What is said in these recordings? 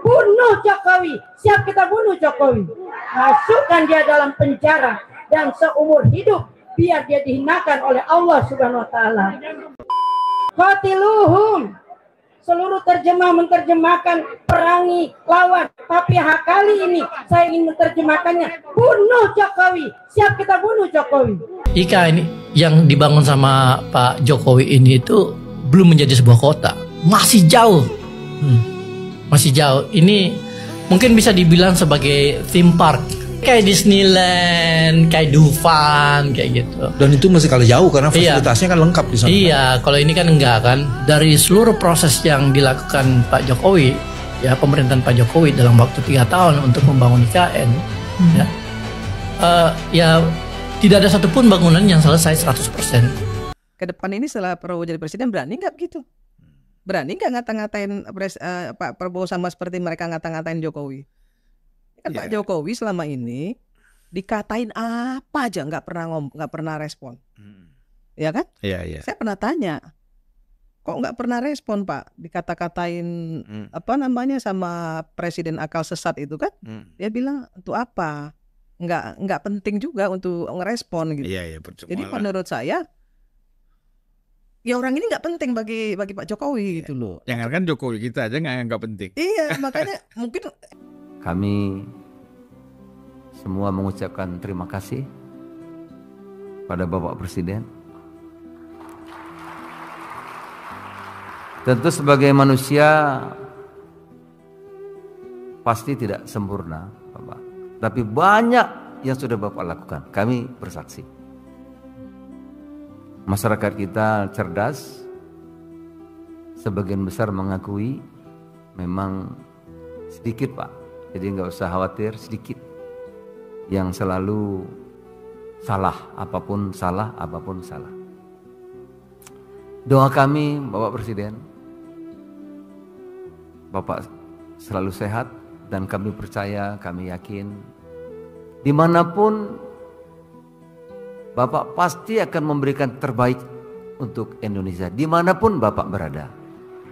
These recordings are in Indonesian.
bunuh Jokowi, siap kita bunuh Jokowi, masukkan dia dalam penjara dan seumur hidup biar dia dihinakan oleh Allah Subhanahu wa taala. Qatiluhum, seluruh terjemah menerjemahkan perangi, lawan, tapi kali ini saya ingin menerjemahkannya bunuh Jokowi, siap kita bunuh Jokowi. Ika, ini yang dibangun sama Pak Jokowi ini itu belum menjadi sebuah kota, masih jauh. Masih jauh. Ini mungkin bisa dibilang sebagai theme park, kayak Disneyland, kayak Dufan, kayak gitu. Dan itu masih kalah jauh karena fasilitasnya kan lengkap di sana. Iya, kalau ini kan enggak kan. Dari seluruh proses yang dilakukan Pak Jokowi, ya pemerintahan Pak Jokowi dalam waktu 3 tahun untuk membangun IKN, ya tidak ada satupun bangunan yang selesai 100%. Ke depan ini setelah Prabowo jadi presiden, berani nggak begitu? Berani nggak ngata-ngatain Pak Prabowo sama seperti mereka ngata-ngatain Jokowi? Kan Pak Jokowi selama ini dikatain apa aja nggak pernah respon, ya kan? Iya. Saya pernah tanya, kok nggak pernah respon Pak? Dikata-katain apa namanya sama presiden akal sesat itu kan? Dia bilang untuk apa? Nggak penting juga untuk ngerespon gitu. Iya, Jadi menurut saya, ya orang ini nggak penting bagi Pak Jokowi gitu loh. Jangan kan Jokowi kita aja nggak penting. Iya, makanya mungkin kami semua mengucapkan terima kasih pada Bapak Presiden. Tentu sebagai manusia pasti tidak sempurna, Bapak. Tapi banyak yang sudah Bapak lakukan. Kami bersaksi. Masyarakat kita cerdas, sebagian besar mengakui memang sedikit Pak, jadi nggak usah khawatir, sedikit yang selalu salah, apapun salah. Doa kami Bapak Presiden, Bapak selalu sehat dan kami percaya, kami yakin dimanapun Bapak pasti akan memberikan terbaik untuk Indonesia, dimanapun Bapak berada.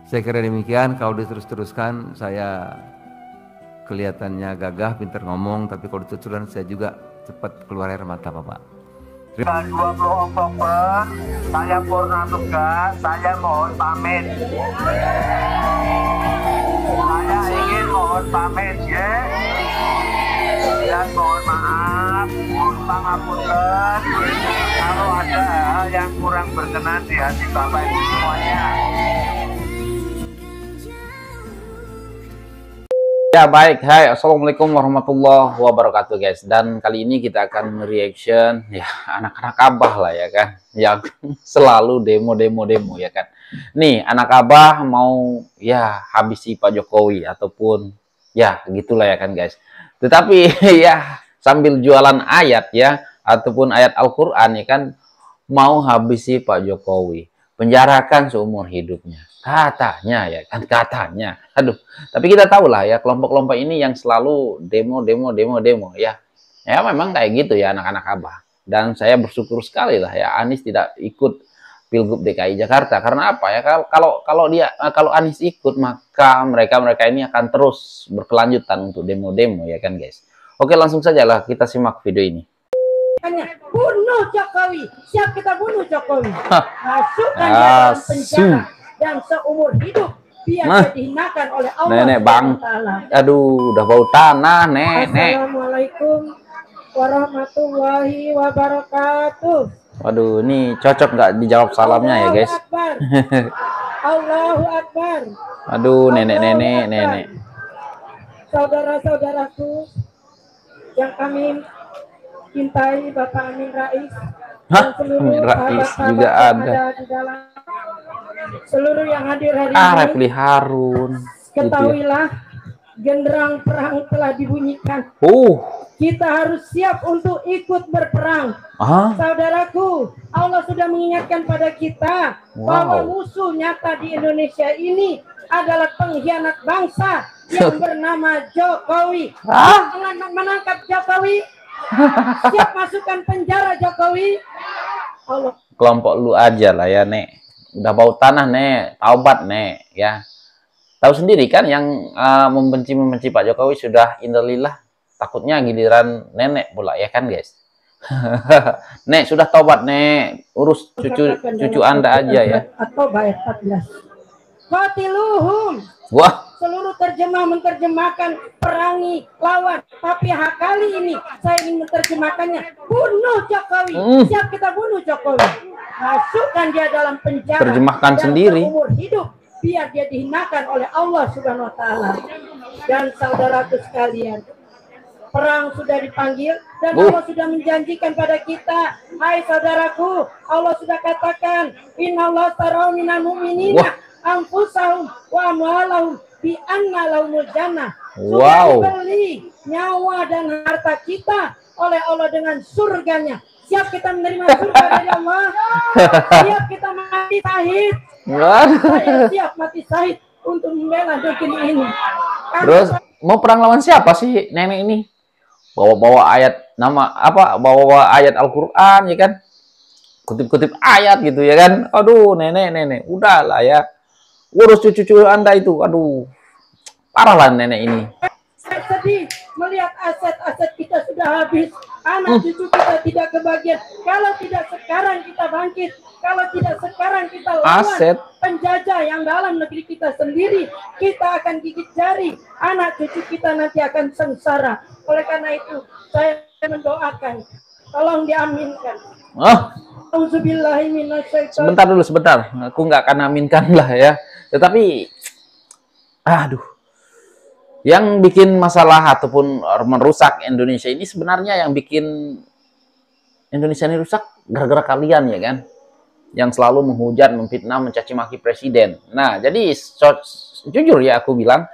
Saya kira demikian, kalau diterus-teruskan saya kelihatannya gagah, pintar ngomong, tapi kalau diteruskan saya juga cepat keluar air mata Bapak. 20 Oktober, saya purna tugas, saya mohon pamit. Saya ingin mohon pamit ya. Dan mohon maaf, mohon pangapunten kalau ada hal yang kurang berkenan di hati Bapak Ibu semuanya. Ya baik, hai, assalamualaikum warahmatullahi wabarakatuh guys. Dan kali ini kita akan reaction ya anak-anak abah lah ya kan, yang selalu demo ya kan. Nih anak abah mau ya habisi Pak Jokowi ataupun ya gitulah ya kan guys. Tetapi ya sambil jualan ayat ya ataupun ayat Al-Quran ya kan, mau habisi Pak Jokowi, penjarakan seumur hidupnya katanya ya kan, katanya. Aduh, tapi kita tahu lah ya kelompok-kelompok ini yang selalu demo ya. Ya memang kayak gitu ya anak-anak abah. Dan saya bersyukur sekali lah ya Anies tidak ikut Pilgub DKI Jakarta. Karena apa ya, kalau Anies ikut maka mereka ini akan terus berkelanjutan untuk demo ya kan guys. Oke, langsung saja lah kita simak video ini. Bunuh Jokowi, siap kita bunuh Jokowi, masukkan dia dalam penjara dan seumur hidup biar dia dihinakan oleh Allah. Nenek bang, aduh udah bau tanah nenek. Assalamualaikum warahmatullahi wabarakatuh. Waduh, ini cocok nggak dijawab salamnya ya guys? Allahu Akbar. Aduh, nenek. Saudara-saudaraku yang kami cintai, Bapak Amin Rais. Hah? Amin Rais juga ada. Di dalam seluruh yang hadir hari ini. Refli Harun. Ketahuilah, genderang perang telah dibunyikan. Kita harus siap untuk ikut berperang. Saudaraku, Allah sudah mengingatkan pada kita bahwa musuh nyata di Indonesia ini adalah pengkhianat bangsa yang bernama Jokowi. Jangan menangkap Jokowi. Siap masukkan penjara Jokowi. Allah. Kelompok lu aja lah ya nek. Udah bau tanah nek, taubat nek ya. tahu sendiri kan yang membenci Pak Jokowi sudah innalillah, takutnya giliran nenek pula ya kan guys. Nek sudah tobat Nek, urus cucu Anda aja ya. Atau ayat 14. Qatiluhum. Wah. Seluruh terjemah menerjemahkan perangi, lawan. Tapi kali ini saya ingin menerjemahkannya bunuh Jokowi. Siap kita bunuh Jokowi. Masukkan dia dalam penjara. Terjemahkan sendiri. Umur hidup biar dia dihinakan oleh Allah Subhanahu Wa Taala. Dan saudaraku sekalian, perang sudah dipanggil dan Allah sudah menjanjikan pada kita. Hai saudaraku, Allah sudah katakan, Innallaha tara minal mu'minina anfusahum wa amwalahum bi anna lahumul jannah. Sudah dibeli nyawa dan harta kita oleh Allah dengan surganya. Siap kita menerima surga dari Allah. Siap kita mati syahid. Saya siap mati syahid untuk membela negeri ini. Terus mau perang lawan siapa sih nenek ini? Bawa-bawa ayat bawa ayat Al-Qur'an ya kan, kutip-kutip ayat gitu ya kan. Aduh nenek udahlah ya, urus cucu Anda itu. Aduh parah lah nenek ini. Saya sedih melihat aset-aset kita sudah habis, anak cucu kita tidak kebagian. Kalau tidak sekarang kita bangkit, kalau tidak sekarang kita lawan penjajah yang dalam negeri kita sendiri, kita akan gigit jari. Anak cucu kita nanti akan sengsara. Oleh karena itu, saya mendoakan, tolong diaminkan. Sebentar. Aku nggak akan aminkan lah ya. Tetapi, yang bikin masalah ataupun merusak Indonesia ini sebenarnya yang bikin Indonesia ini rusak gara-gara kalian ya kan, yang selalu menghujat, memfitnah, mencaci maki presiden. Nah, jadi jujur ya aku bilang,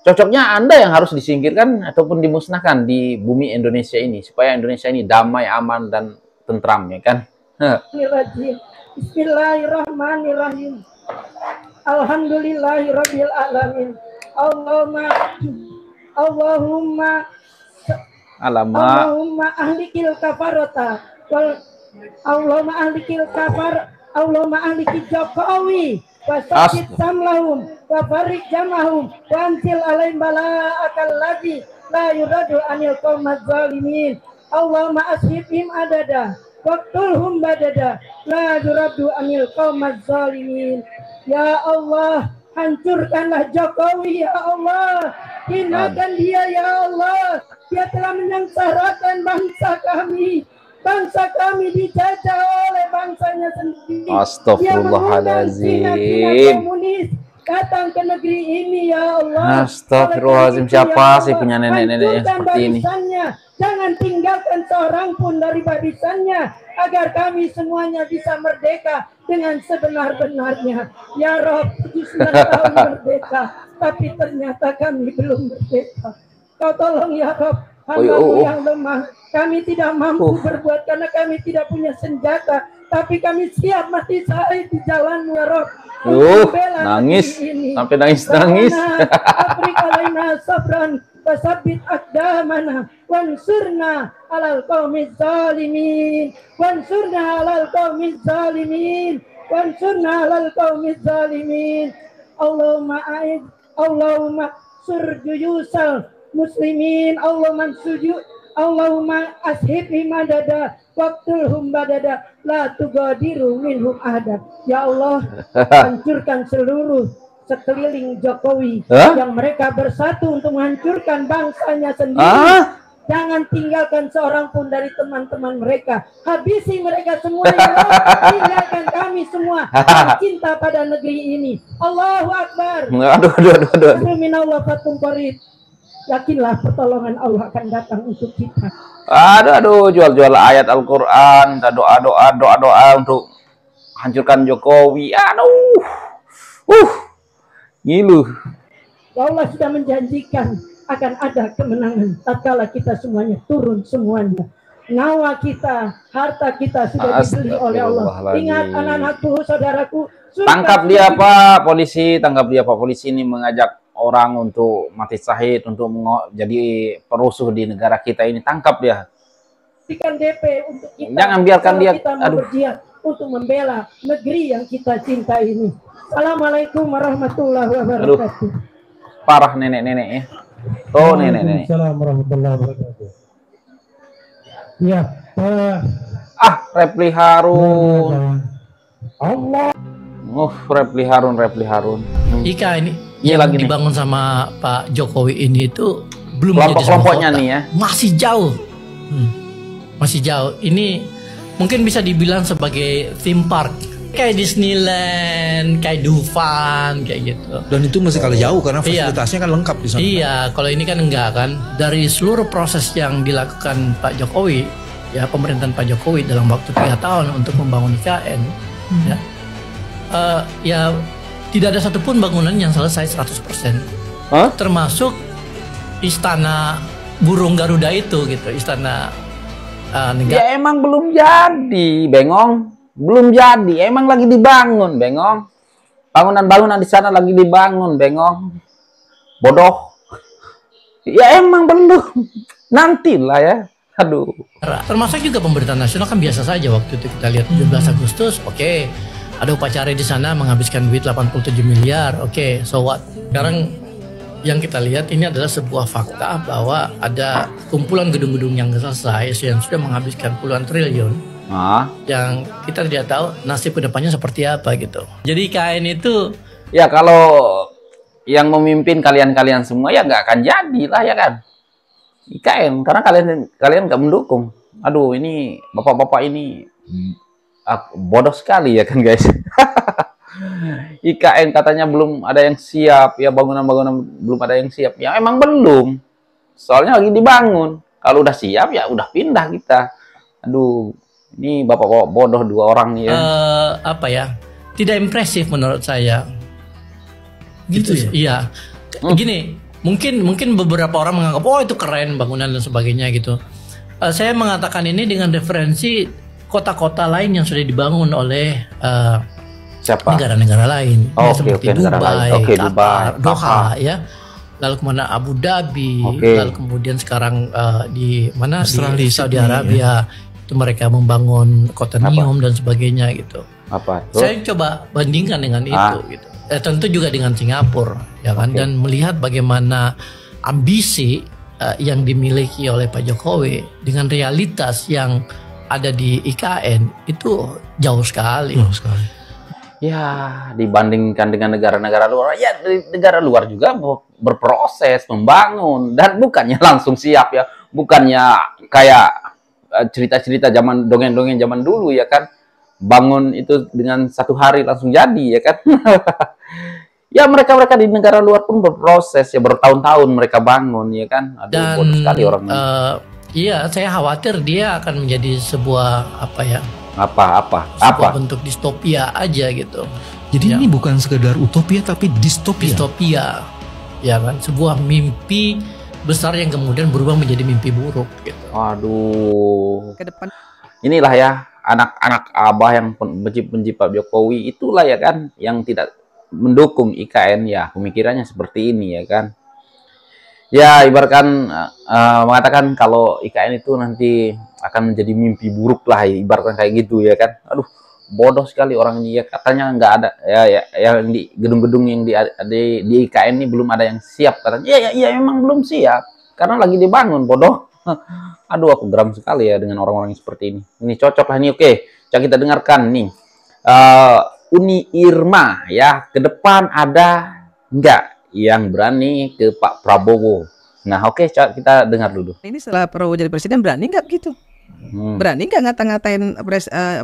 cocoknya Anda yang harus disingkirkan ataupun dimusnahkan di bumi Indonesia ini supaya Indonesia ini damai, aman dan tentram ya kan. Bismillahirrahmanirrahim. Alhamdulillahirabbil alamin. Allahumma ahlikil kafarata wal Allahumma ahlikil kafar Allahumma ahliki Jokowi wasakit samlahum wa farik jamahum wa ansil alaihim bala'akal ladzi la yuradu anil qaumaz zalimin. Allahumma ashibhim adada waqtulhum badada la yuradu anil qaumaz zalimin. Ya Allah, hancurkanlah Jokowi ya Allah, hinakan dia ya Allah. Dia telah menyengsarakan bangsa kami. Bangsa kami dijajah oleh bangsanya sendiri. Astagfirullahaladzim. Komunis datang ke negeri ini ya Allah. Astagfirullahaladzim. Siapa sih punya nenek-nenek yang seperti ini? Jangan tinggalkan seorang pun dari barisannya, agar kami semuanya bisa merdeka dengan sebenar-benarnya. Ya Rob, 79 tahun merdeka, tapi ternyata kami belum merdeka. Kau tolong ya Rob, hamba-Mu yang lemah. Kami tidak mampu berbuat karena kami tidak punya senjata, tapi kami siap mati syahid di jalan-Mu ya Rob. Nangis sampai nangis-nangis. Afrika laina sabran wasabbit aqdamana wansurna alal qaumiz zalimin wansurna alal qaumiz zalimin wansurna alal qaumiz zalimin. Allahumma surjuyusal muslimin Allahumma ashibhim adada waqtulhum badada la tugadiru minhum ahada. Ya Allah, hancurkan seluruh sekeliling Jokowi yang mereka bersatu untuk menghancurkan bangsanya sendiri. Jangan tinggalkan seorang pun dari teman-teman mereka. Habisi mereka semua ya Allah. Tinggalkan kami semua yang cinta pada negeri ini. Allahu Akbar. Minallah fatum qarib. Yakinlah pertolongan Allah akan datang untuk kita. Jual-jual ayat Al-Quran, doa-doa untuk hancurkan Jokowi. Ngilu. Allah sudah menjanjikan akan ada kemenangan tatkala kita semuanya turun semuanya. Nyawa kita, harta kita sudah dibeli oleh Allah. Ingat anak-anakku, saudaraku. Tangkap dia Pak Polisi, ini mengajak orang untuk mati syahid, untuk jadi perusuh di negara kita ini. Tangkap dia. Berikan DP untuk kita. Jangan biarkan dia. Kita berjihad untuk membela negeri yang kita cintai ini. Assalamualaikum warahmatullahi wabarakatuh. parah nenek-nenek ya. Oh nenek-nenek. Assalamualaikum warahmatullahi wabarakatuh. Ya, Repli Harun. Allah. Repli Harun. Ika ini Iya, yang lagi dibangun sama Pak Jokowi ini itu belum menjadi sebuah kelompok-kelompoknya kota. nih ya. Masih jauh. Masih jauh. Ini mungkin bisa dibilang sebagai theme park. Kayak Disneyland, kayak Dufan, kayak gitu. Dan itu masih kalah jauh karena fasilitasnya kan lengkap di sana. Iya, kalau ini kan enggak kan. Dari seluruh proses yang dilakukan Pak Jokowi, ya pemerintahan Pak Jokowi dalam waktu 3 tahun untuk membangun IKN, ya tidak ada satupun bangunan yang selesai 100%. Termasuk istana burung Garuda itu gitu, istana negara. Ya emang belum jadi, Bengong. Belum jadi, emang lagi dibangun, Bengong. Bangunan-bangunan di sana lagi dibangun, Bengong. Bodoh. Ya emang belum. Nantilah ya. Aduh. Termasuk juga pemerintahan nasional kan biasa saja waktu itu kita lihat 17 Agustus, oke. Ada upacara di sana menghabiskan duit 87 miliar, oke, so what? Sekarang yang kita lihat ini adalah sebuah fakta bahwa ada kumpulan gedung-gedung yang selesai yang sudah menghabiskan puluhan triliun. Yang kita tidak tahu nasib kedepannya seperti apa gitu. Jadi IKN itu ya kalau yang memimpin kalian semua ya nggak akan jadi lah ya kan. IKN karena kalian nggak mendukung. Aduh ini bapak-bapak ini bodoh sekali ya kan guys. IKN katanya belum ada yang siap ya, bangunan-bangunan belum ada yang siap ya, emang belum, soalnya lagi dibangun. Kalau udah siap ya udah pindah kita. Aduh ini bapak-bapak bodoh 2 orang nih ya. Apa ya, tidak impresif menurut saya gitu ya. Iya gini, mungkin beberapa orang menganggap oh itu keren bangunan dan sebagainya gitu. Saya mengatakan ini dengan referensi kota-kota lain yang sudah dibangun oleh negara-negara lain, ya, seperti Dubai, Qatar, Doha, ya. Lalu kemana Abu Dhabi, lalu kemudian sekarang di mana di Saudi Arabia, itu mereka membangun Kotanium dan sebagainya gitu. Saya coba bandingkan dengan itu, gitu. Tentu juga dengan Singapura, ya kan, dan melihat bagaimana ambisi yang dimiliki oleh Pak Jokowi dengan realitas yang ada di IKN itu jauh sekali. Ya, dibandingkan dengan negara-negara luar, ya negara luar juga berproses membangun dan bukannya langsung siap ya, bukannya kayak cerita-cerita zaman dongeng-dongeng zaman dulu ya kan, bangun itu dengan 1 hari langsung jadi ya kan. Ya mereka di negara luar pun berproses ya, bertahun-tahun mereka bangun ya kan. Aduh, dan bodoh sekali orang ini. Iya, saya khawatir dia akan menjadi sebuah apa ya? Apa bentuk distopia aja gitu. Jadi ini bukan sekedar utopia tapi distopia. Ya kan, sebuah mimpi besar yang kemudian berubah menjadi mimpi buruk gitu. Aduh. Ke depan. Inilah ya anak-anak abah yang benci Pak Jokowi itulah ya kan, yang tidak mendukung IKN ya, pemikirannya seperti ini ya kan. Ya ibaratkan mengatakan kalau IKN itu nanti akan menjadi mimpi buruk lah, ibaratkan kayak gitu ya kan. Aduh bodoh sekali orang ini ya, katanya nggak ada ya yang di gedung-gedung yang di IKN ini belum ada yang siap katanya. Ya memang belum siap karena lagi dibangun, bodoh. Aduh aku geram sekali ya dengan orang-orang yang seperti ini. Ini cocok lah ini, oke. Coba kita dengarkan nih. Uni Irma ya, ke depan ada nggak yang berani ke Pak Prabowo? Nah oke, kita dengar dulu. Ini setelah Prabowo jadi presiden berani nggak begitu? Berani nggak ngata-ngatain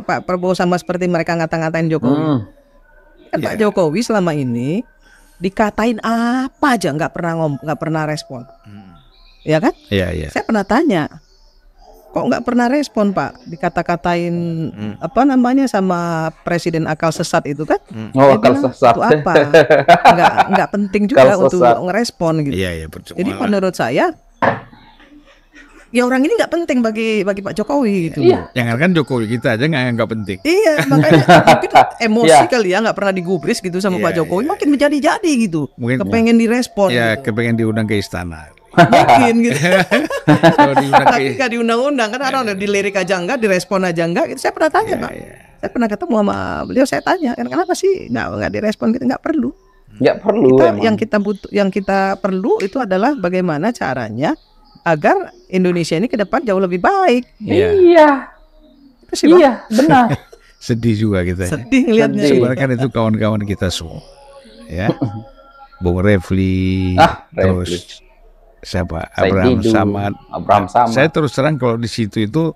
Pak Prabowo sama seperti mereka ngata-ngatain Jokowi? Kan Pak Jokowi selama ini dikatain apa aja nggak pernah respon, ya kan? Iya. Saya pernah tanya, kok nggak pernah respon Pak? Dikata-katain apa namanya sama presiden akal sesat itu kan? Akal sesat. Itu apa? Nggak penting juga untuk ngerespon gitu. Iya, Jadi menurut saya, ya orang ini nggak penting bagi Pak Jokowi gitu. Iya. Jangan kan Jokowi kita aja nggak penting. Iya, makanya mungkin emosi kali ya, nggak pernah digubris gitu sama Pak Jokowi, makin menjadi-jadi gitu. Mungkin kepengen direspon. Ya, gitu. kepengen diundang ke istana. Mungkin gitu. Tapi nggak diundang-undang kan, orang dilirik aja enggak, direspon aja enggak. Gitu. Saya pernah tanya Pak. Saya pernah ketemu sama beliau, saya tanya, kenapa sih nggak direspon gitu, nggak perlu. Nggak perlu. Yang kita perlu itu adalah bagaimana caranya agar Indonesia ini ke depan jauh lebih baik. Iya. Iya, benar. Sedih juga kita. Sedih ngeliatnya. Sebenarnya kan itu kawan-kawan kita semua. Ya. Bung Refli, terus siapa? Abraham Samad. Saya terus terang kalau di situ itu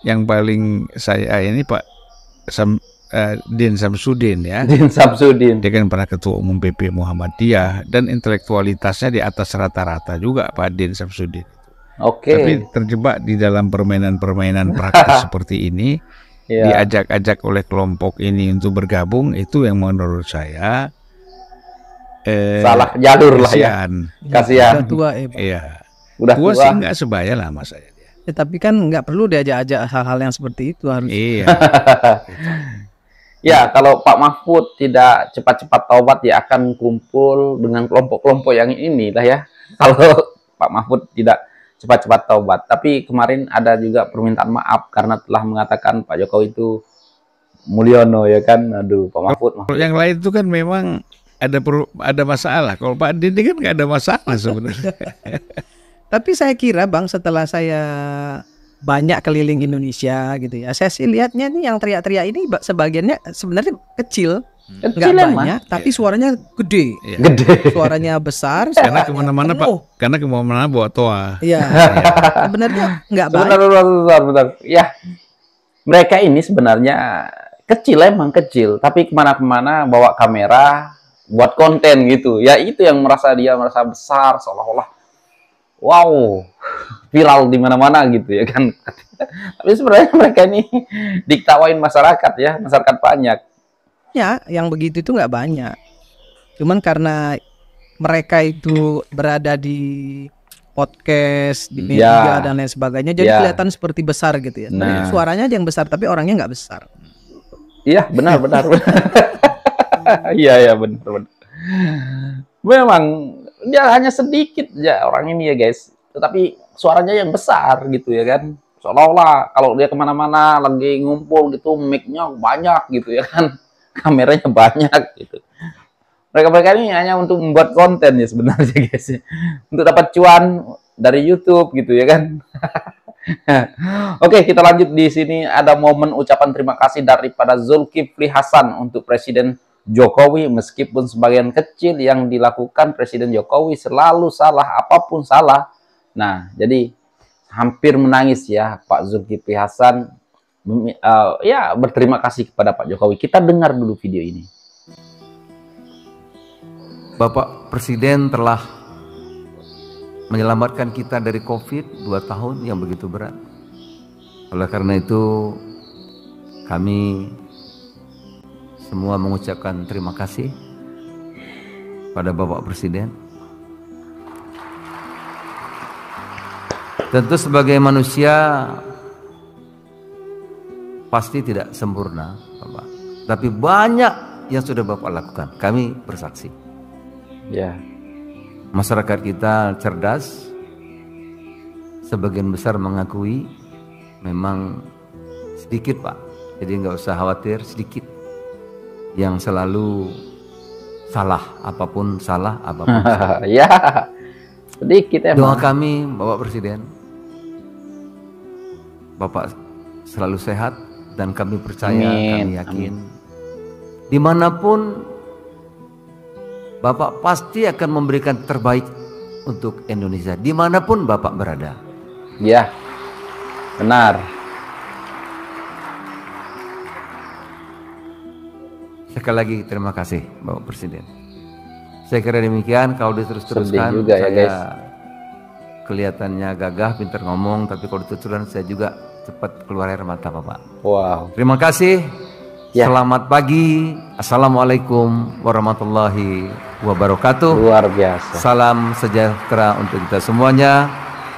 yang paling saya ini Pak Din Samsudin ya. Din Samsudin. Dia kan pernah ketua umum PP Muhammadiyah dan intelektualitasnya di atas rata-rata juga Pak Din Samsudin. Oke. Tapi terjebak di dalam permainan-permainan praktis seperti ini, diajak-ajak oleh kelompok ini untuk bergabung, itu yang menurut saya salah jalur lah ya. Kasihan. Udah tua Iya. Udah tua sih nggak sebaya lah mas saya. Ya, tapi kan nggak perlu diajak-ajak hal-hal yang seperti itu harus. Iya. Ya, kalau Pak Mahfud tidak cepat-cepat taubat, ya akan kumpul dengan kelompok-kelompok yang ini lah ya. Kalau Pak Mahfud tidak cepat-cepat taubat. Tapi kemarin ada juga permintaan maaf karena telah mengatakan Pak Jokowi itu Mulyono ya kan. Aduh, Pak Mahfud. Kalau yang lain itu kan memang ada masalah. Kalau Pak Didi kan nggak ada masalah sebenarnya. Tapi saya kira Bang, setelah saya banyak keliling Indonesia gitu ya, saya sih lihatnya nih yang teriak-teriak ini sebagiannya sebenarnya kecil, nggak banyak, tapi suaranya gede, suaranya besar. Karena kemana-mana Pak, karena kemana-mana bawa toa. Iya, sebenarnya nggak banyak. Benar. Ya, mereka ini sebenarnya kecil, emang kecil, tapi kemana-kemana bawa kamera, buat konten gitu. Ya itu yang merasa besar, seolah-olah wow, viral di mana-mana gitu ya kan. Tapi sebenarnya mereka ini diktawain masyarakat ya, masyarakat banyak. Ya, yang begitu itu nggak banyak. Cuman karena mereka itu berada di podcast, di media dan lain sebagainya, jadi kelihatan seperti besar gitu ya. Nah. Suaranya aja yang besar, tapi orangnya nggak besar. Iya, benar. Iya, benar. Memang dia hanya sedikit ya orang ini ya guys, tetapi suaranya yang besar gitu ya kan. Seolah-olah kalau dia kemana-mana lagi ngumpul gitu, mic-nya banyak gitu ya kan, kameranya banyak gitu. Mereka ini hanya untuk membuat konten ya sebenarnya guys, untuk dapat cuan dari YouTube gitu ya kan. Oke, kita lanjut. Di sini ada momen ucapan terima kasih daripada Zulkifli Hasan untuk Presiden Jokowi. Meskipun sebagian kecil yang dilakukan Presiden Jokowi selalu salah, apapun salah. Nah, jadi hampir menangis ya Pak Zulkifli Hasan ya berterima kasih kepada Pak Jokowi. Kita dengar dulu video ini. Bapak Presiden telah menyelamatkan kita dari COVID 2 tahun yang begitu berat. Oleh karena itu kami semua mengucapkan terima kasih pada Bapak Presiden. Tentu sebagai manusia pasti tidak sempurna, Bapak. Tapi banyak yang sudah Bapak lakukan. Kami bersaksi. Ya. Masyarakat kita cerdas. Sebagian besar mengakui memang sedikit, Pak. Jadi nggak usah khawatir, sedikit yang selalu salah, apapun salah. Ya, sedikit emang. Doa kami Bapak Presiden, Bapak selalu sehat dan kami percaya, kami yakin dimanapun Bapak pasti akan memberikan terbaik untuk Indonesia, dimanapun Bapak berada. Ya, benar. Sekali lagi terima kasih Bapak Presiden. Saya kira demikian. Kalau diterus-teruskan juga saya ya, guys. Kelihatannya gagah, pintar ngomong, tapi kalau diterus-teruskan saya juga cepat keluar air mata Bapak. Wow. Terima kasih. Ya. Selamat pagi. Assalamualaikum warahmatullahi wabarakatuh. Luar biasa. Salam sejahtera untuk kita semuanya.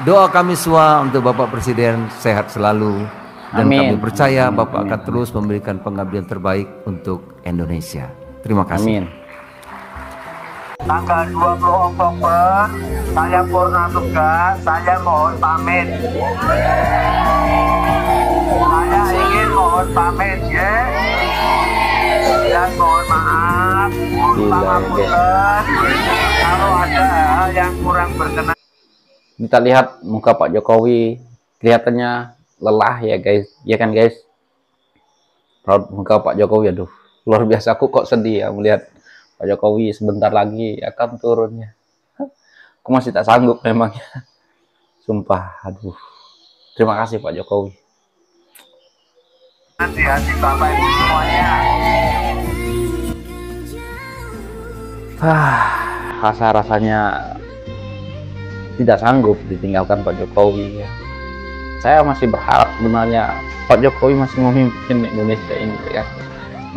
Doa kami semua untuk Bapak Presiden sehat selalu. Dan Amin. kami percaya Bapak akan terus memberikan pengabdian terbaik untuk Indonesia. Terima kasih. Amin. Tanggal 20 Oktober saya purna tugas, saya mohon pamit. Saya ingin mohon pamit ya. Dan mohon maaf maaf, kalau ada hal yang kurang berkenan. Kita lihat muka Pak Jokowi kelihatannya lelah ya guys, ya kan guys. Raut muka Pak Jokowi, aduh luar biasa. Aku kok sedih ya melihat Pak Jokowi sebentar lagi akan turunnya. Aku masih tak sanggup memangnya. Sumpah, aduh. Terima kasih Pak Jokowi. Hati-hati Bapak Ibu semuanya. Rasa-rasanya tidak sanggup ditinggalkan Pak Jokowi ya. Saya masih berharap sebenarnya Pak Jokowi masih memimpin Indonesia ini ya kan.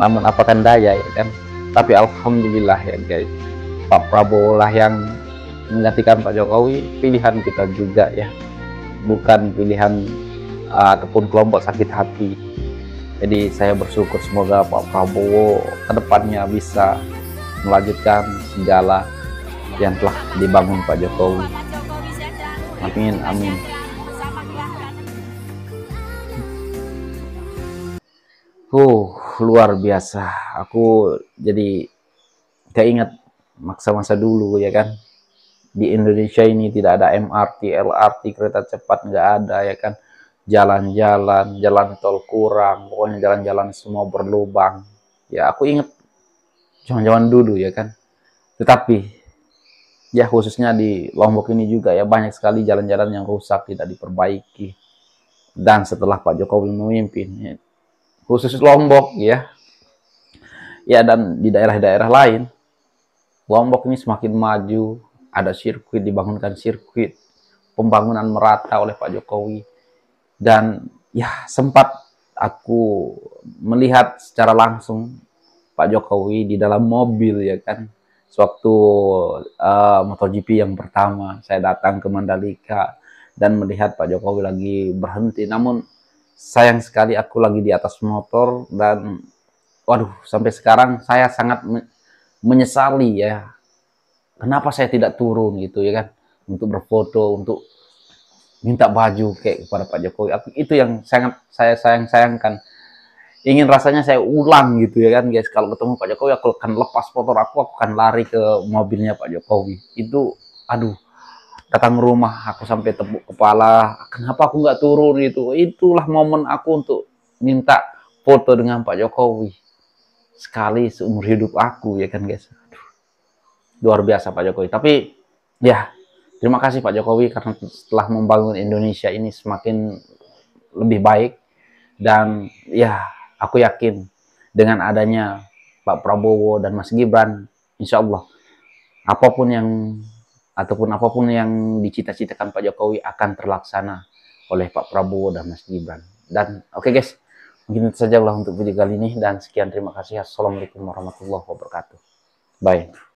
Namun apakan daya ya kan. Tapi alhamdulillah ya guys, Pak Prabowo lah yang menggantikan Pak Jokowi. Pilihan kita juga ya, bukan pilihan ataupun kelompok sakit hati. Jadi saya bersyukur semoga Pak Prabowo kedepannya bisa melanjutkan segala yang telah dibangun Pak Jokowi. Amin, amin. Luar biasa. Aku jadi keinget masa-masa dulu ya kan. Di Indonesia ini tidak ada MRT, LRT, kereta cepat nggak ada ya kan. Jalan-jalan, jalan tol kurang, pokoknya jalan-jalan semua berlubang. Ya aku inget zaman-zaman dulu ya kan. Tetapi ya khususnya di Lombok ini juga ya banyak sekali jalan-jalan yang rusak, tidak diperbaiki. Dan setelah Pak Jokowi memimpin ya, khusus Lombok ya dan di daerah-daerah lain, Lombok ini semakin maju, ada sirkuit, dibangunkan sirkuit, pembangunan merata oleh Pak Jokowi. Dan ya sempat aku melihat secara langsung Pak Jokowi di dalam mobil ya kan. Sewaktu MotoGP yang pertama saya datang ke Mandalika dan melihat Pak Jokowi lagi berhenti. Namun sayang sekali aku lagi di atas motor dan waduh, sampai sekarang saya sangat menyesali ya. Kenapa saya tidak turun gitu ya kan, untuk berfoto, untuk minta baju kayak kepada Pak Jokowi. Itu yang sangat saya sayangkan. Ingin rasanya saya ulang gitu ya kan guys. Kalau ketemu Pak Jokowi aku akan lepas motor aku akan lari ke mobilnya Pak Jokowi. Itu aduh, datang rumah aku sampai tepuk kepala. Kenapa aku nggak turun itu? Itulah momen aku untuk minta foto dengan Pak Jokowi. Sekali seumur hidup aku ya kan guys. Aduh, luar biasa Pak Jokowi. Tapi ya terima kasih Pak Jokowi karena setelah membangun Indonesia ini semakin lebih baik. Dan ya aku yakin dengan adanya Pak Prabowo dan Mas Gibran, insya Allah apapun yang dicita-citakan Pak Jokowi akan terlaksana oleh Pak Prabowo dan Mas Gibran. Dan oke guys, mungkin itu saja untuk video kali ini dan sekian, terima kasih. Assalamualaikum warahmatullahi wabarakatuh. Bye.